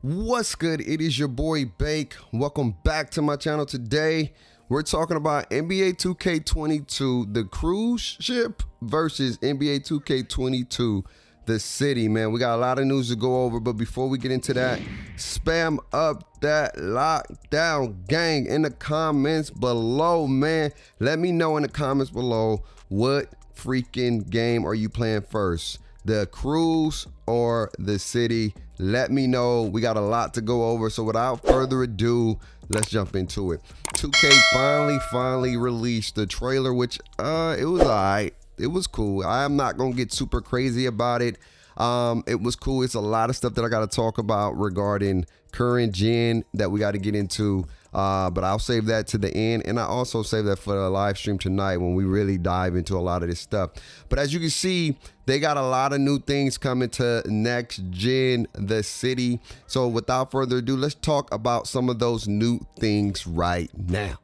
What's good? It is your boy Bake. Welcome back to my channel. Today we're talking about NBA 2K22, the cruise ship versus NBA 2K22, the city. Man, we got a lot of news to go over, but before we get into that, spam up that lockdown gang in the comments below, man. Let me know in the comments below, what freaking game are you playing first? The cruise or the city? Let me know. We got a lot to go over, so without further ado, let's jump into it. 2K finally released the trailer, which it was alright. It was cool. I'm not gonna get super crazy about it. It was cool. It's a lot of stuff that I got to talk about regarding current gen that we got to get into, but I'll save that to the end, and I also save that for the live stream tonight when we really dive into a lot of this stuff. But as you can see, they got a lot of new things coming to next gen, the city. So without further ado, let's talk about some of those new things right now.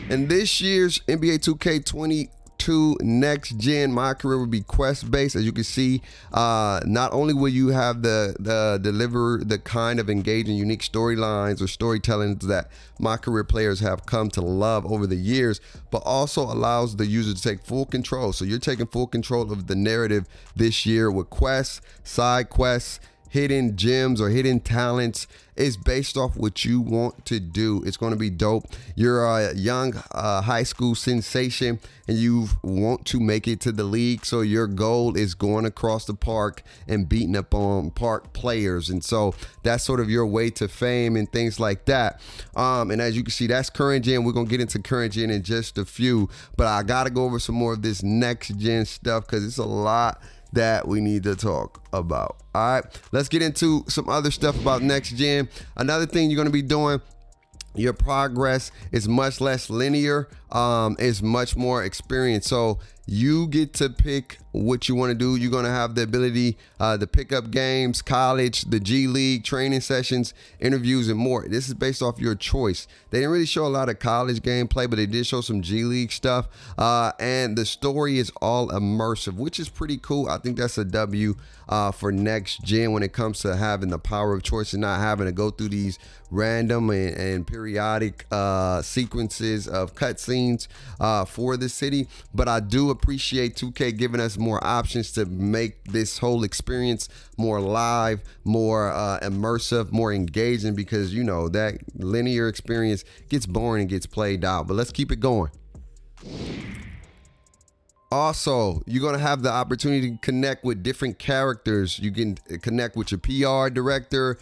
In this year's NBA 2K22 next gen, my career will be quest based. As you can see, not only will you have the deliver the kind of engaging, unique storylines or storytelling that my career players have come to love over the years, but also allows the user to take full control. So you're taking full control of the narrative this year with quests, side quests, hidden gems or hidden talents. Is based off what you want to do. It's going to be dope. You're a young high school sensation and you want to make it to the league, so your goal is going across the park and beating up on park players, and so that's sort of your way to fame and things like that. And as you can see, that's current gen. We're going to get into current gen in just a few, but I got to go over some more of this next gen stuff because it's a lot that we need to talk about. All right, let's get into some other stuff about next gen. Another thing you're going to be doing, your progress is much less linear, is much more experience. So you get to pick what you want to do. You're going to have the ability to pick up games, college, the G League, training sessions, interviews, and more. This is based off your choice. They didn't really show a lot of college gameplay, but they did show some G League stuff. And the story is all immersive, which is pretty cool. I think that's a W for next gen when it comes to having the power of choice and not having to go through these random and periodic sequences of cutscenes for the city. But I do appreciate 2K giving us more options to make this whole experience more live, more immersive, more engaging, because you know that linear experience gets boring and gets played out. But let's keep it going. Also, you're going to have the opportunity to connect with different characters. You can connect with your PR director,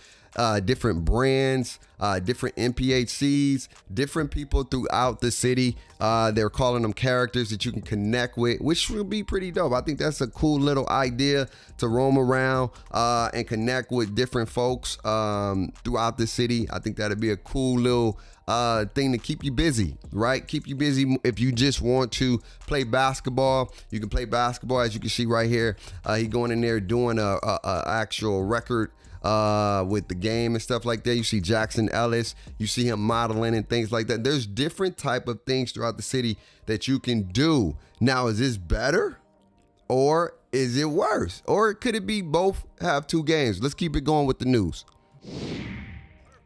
different brands, different NPHCs, different people throughout the city. They're calling them characters that you can connect with, which will be pretty dope. I think that's a cool little idea to roam around and connect with different folks throughout the city. I think that'd be a cool little thing to keep you busy, right? Keep you busy. If you just want to play basketball, you can play basketball. As you can see right here, he going in there doing a actual record with the game and stuff like that. You see Jackson Ellis, you see him modeling and things like that. There's different type of things throughout the city that you can do. Now, is this better or is it worse? Or could it be both have two games? Let's keep it going with the news.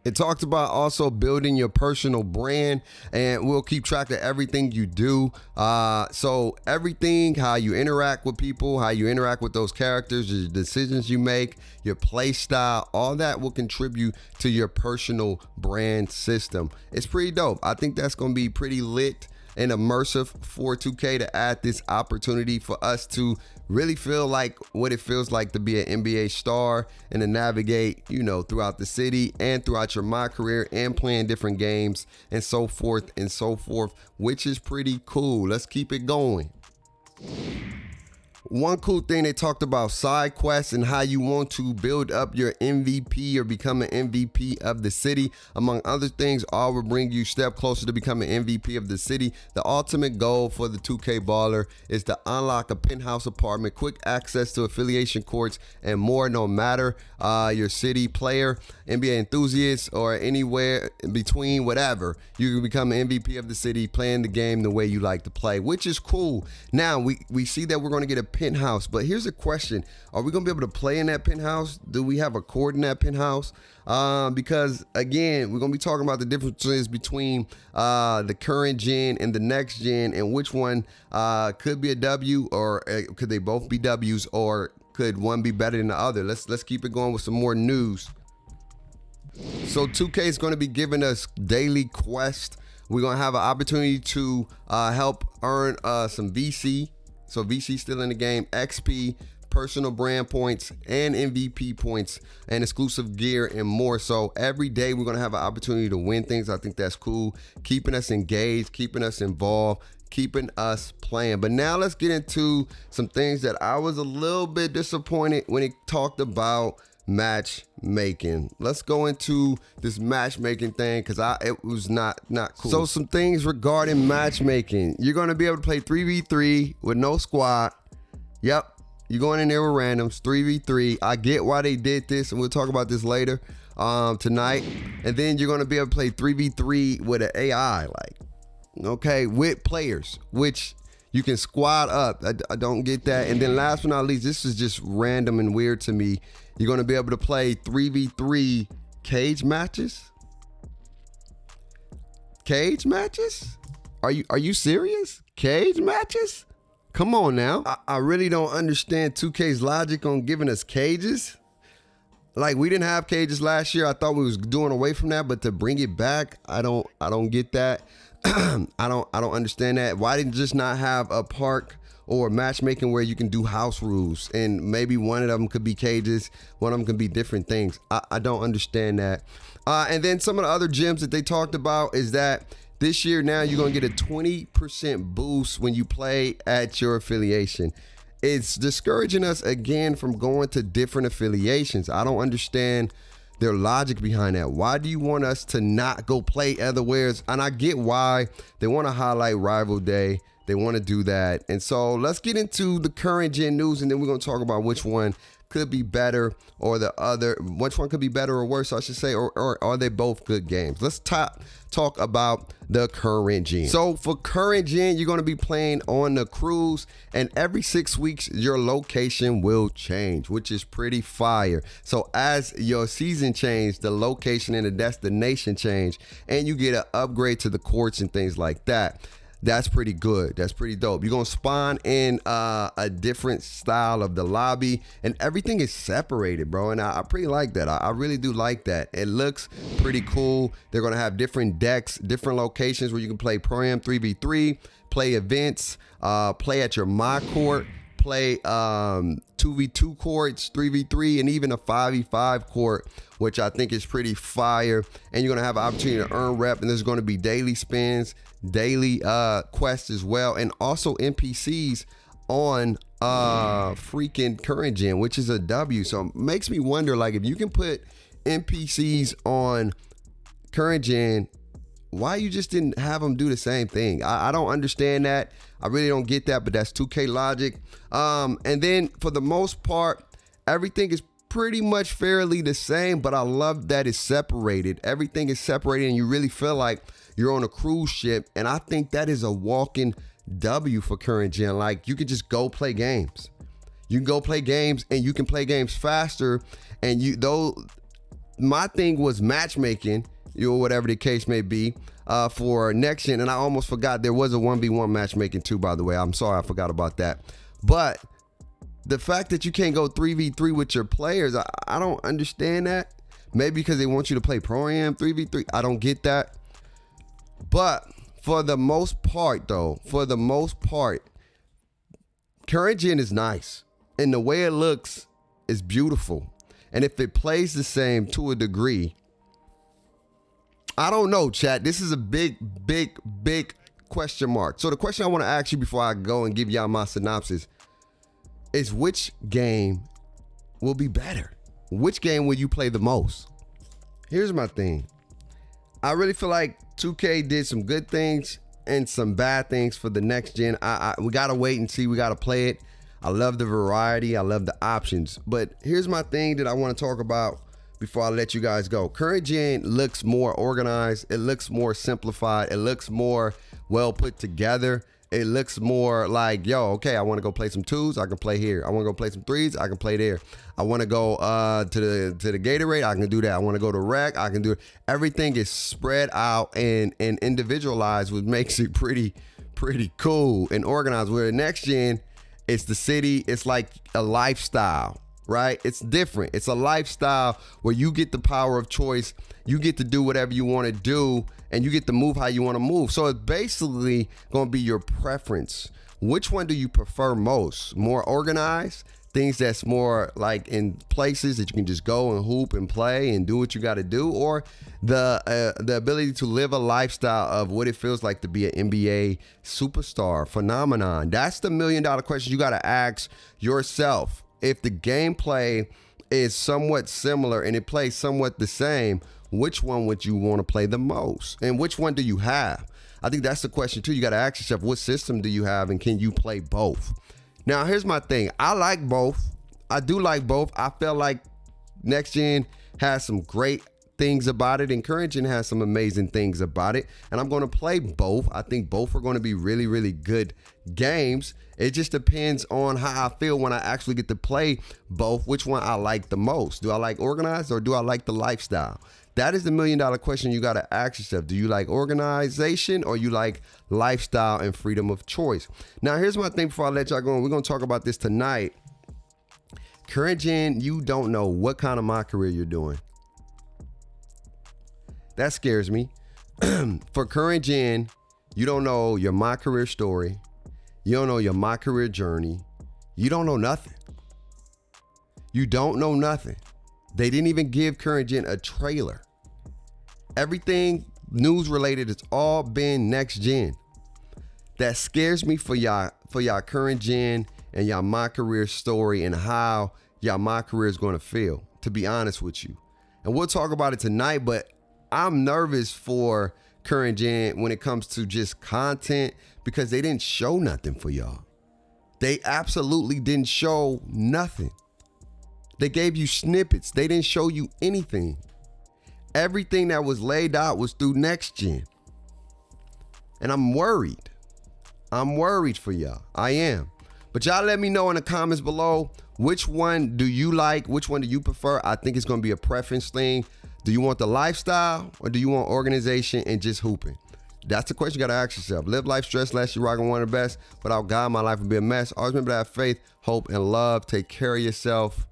It talks about also building your personal brand, and we'll keep track of everything you do. So everything, how you interact with people, how you interact with those characters, the decisions you make, your play style, all that will contribute to your personal brand system. It's pretty dope. I think that's going to be pretty lit and immersive for 2K to add this opportunity for us to really feel like what it feels like to be an NBA star and to navigate, you know, throughout the city and throughout your my career and playing different games and so forth, which is pretty cool. Let's keep it going. One cool thing, they talked about side quests and how you want to build up your MVP or become an MVP of the city. Among other things, all will bring you a step closer to becoming MVP of the city. The ultimate goal for the 2K baller is to unlock a penthouse apartment, quick access to affiliation courts, and more. No matter your city player, NBA enthusiast, or anywhere in between, whatever, you can become an MVP of the city playing the game the way you like to play, which is cool. Now we see that we're going to get a penthouse. But here's a question. Are we going to be able to play in that penthouse? Do we have a court in that penthouse? Because, again, we're going to be talking about the differences between the current gen and the next gen, and which one could be a W, or could they both be Ws, or could one be better than the other? Let's keep it going with some more news. So 2K is going to be giving us daily quests. We're going to have an opportunity to help earn some VC. So VC still in the game, XP, personal brand points, and MVP points, and exclusive gear, and more. So every day we're going to have an opportunity to win things. I think that's cool. Keeping us engaged, keeping us involved, keeping us playing. But now let's get into some things that I was a little bit disappointed when it talked about matchmaking. Let's go into this matchmaking thing, because it was not cool. So some things regarding matchmaking. You're going to be able to play 3v3 with no squad. Yep, you're going in there with randoms, 3v3. I get why they did this, and we'll talk about this later tonight. And then you're going to be able to play 3v3 with an AI, with players, which you can squad up. I don't get that. And then last but not least, this is just random and weird to me. You're going to be able to play 3v3 cage matches. Cage matches? Are you serious? Cage matches? Come on now. I really don't understand 2K's logic on giving us cages. Like, we didn't have cages last year. I thought we was doing away from that, but to bring it back, I don't get that. I don't understand that. Why didn't just not have a park or matchmaking where you can do house rules, and maybe one of them could be cages, one of them could be different things? I don't understand that. And then some of the other gems that they talked about is that this year now you're going to get a 20% boost when you play at your affiliation. It's discouraging us again from going to different affiliations. I don't understand their logic behind that. Why do you want us to not go play otherwheres? And I get why they want to highlight Rival Day. They want to do that. And so let's get into the current gen news, and then we're going to talk about which one could be better, or the other, which one could be better or worse, I should say, or are they both good games? Let's talk about the current gen. So for current gen, you're going to be playing on the cruise, and every 6 weeks your location will change, which is pretty fire. So as your season change, the location and the destination change, and you get an upgrade to the courts and things like that. That's pretty good. That's pretty dope. You're going to spawn in a different style of the lobby, and everything is separated, bro. And I pretty like that. I really do like that. It looks pretty cool. They're going to have different decks, different locations where you can play Pro-Am 3v3, play events, play at your mock court, play 2v2 courts, 3v3, and even a 5v5 court, which I think is pretty fire. And you're going to have an opportunity to earn rep, and there's going to be daily spins, daily quests as well, and also NPCs on freaking current gen, which is a W. So it makes me wonder, like, if you can put NPCs on current gen, why you just didn't have them do the same thing? I don't understand that. I really don't get that, but that's 2K logic. And then for the most part, everything is pretty much fairly the same, but I love that it's separated. Everything is separated, and you really feel like you're on a cruise ship. And I think that is a walking W for current gen. Like, you could just go play games. You can go play games, and you can play games faster. And my thing was matchmaking, whatever the case may be, for next gen. And I almost forgot there was a 1v1 matchmaking too, by the way. I'm sorry, I forgot about that. But the fact that you can't go 3v3 with your players, I don't understand that. Maybe because they want you to play Pro-Am 3v3. I don't get that. But for the most part, current gen is nice. And the way it looks is beautiful. And if it plays the same to a degree, I don't know, chat. This is a big question mark. So the question I want to ask you before I go and give y'all my synopsis is, which game will be better? Which game will you play the most? Here's my thing. I really feel like 2K did some good things and some bad things for the next gen. We got to wait and see. We got to play it. I love the variety. I love the options. But here's my thing that I want to talk about before I let you guys go. Current gen looks more organized. It looks more simplified. It looks more well put together. It looks more like, yo, okay, I want to go play some twos, I can play here. I want to go play some threes, I can play there. I want to go to the Gatorade, I can do that. I want to go to rec, I can do it. Everything is spread out and individualized, which makes it pretty cool and organized. Where next gen, it's the city, it's like a lifestyle, right? It's different. It's a lifestyle where you get the power of choice. You get to do whatever you want to do, and you get to move how you want to move. So it's basically going to be your preference. Which one do you prefer most? More organized, things that's more like in places that you can just go and hoop and play and do what you got to do, or the ability to live a lifestyle of what it feels like to be an NBA superstar phenomenon? That's the $1 million question you got to ask yourself. If the gameplay is somewhat similar and it plays somewhat the same, which one would you want to play the most? And which one do you have? I think that's the question too. You got to ask yourself, what system do you have and can you play both? Now, here's my thing. I like both. I do like both. I feel like next gen has some great things about it and current gen has some amazing things about it. And I'm going to play both. I think both are going to be really, really good games. It just depends on how I feel when I actually get to play both, which one I like the most. Do I like organized or do I like the lifestyle? That is the $1 million question you got to ask yourself. Do you like organization or you like lifestyle and freedom of choice? Now, here's my thing before I let y'all go. We're going to talk about this tonight. Current gen, you don't know what kind of My Career you're doing. That scares me. For current gen, you don't know your My Career story. You don't know your My Career journey. You don't know nothing. You don't know nothing. They didn't even give current gen a trailer. Everything news related, it's all been next gen. That scares me for y'all current gen and y'all My Career story and how y'all My Career is going to feel, to be honest with you. And we'll talk about it tonight, but I'm nervous for current gen when it comes to just content because they didn't show nothing for y'all. They absolutely didn't show nothing. They gave you snippets. They didn't show you anything. Everything that was laid out was through next gen. And I'm worried. I'm worried for y'all. I am. But y'all let me know in the comments below, which one do you like? Which one do you prefer? I think it's going to be a preference thing. Do you want the lifestyle or do you want organization and just hooping? That's the question you got to ask yourself. Live life stress less, you rockin' one of the best. Without God, my life would be a mess. Always remember to have faith, hope, and love. Take care of yourself.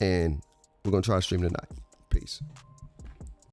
And we're going to try to stream tonight. Peace.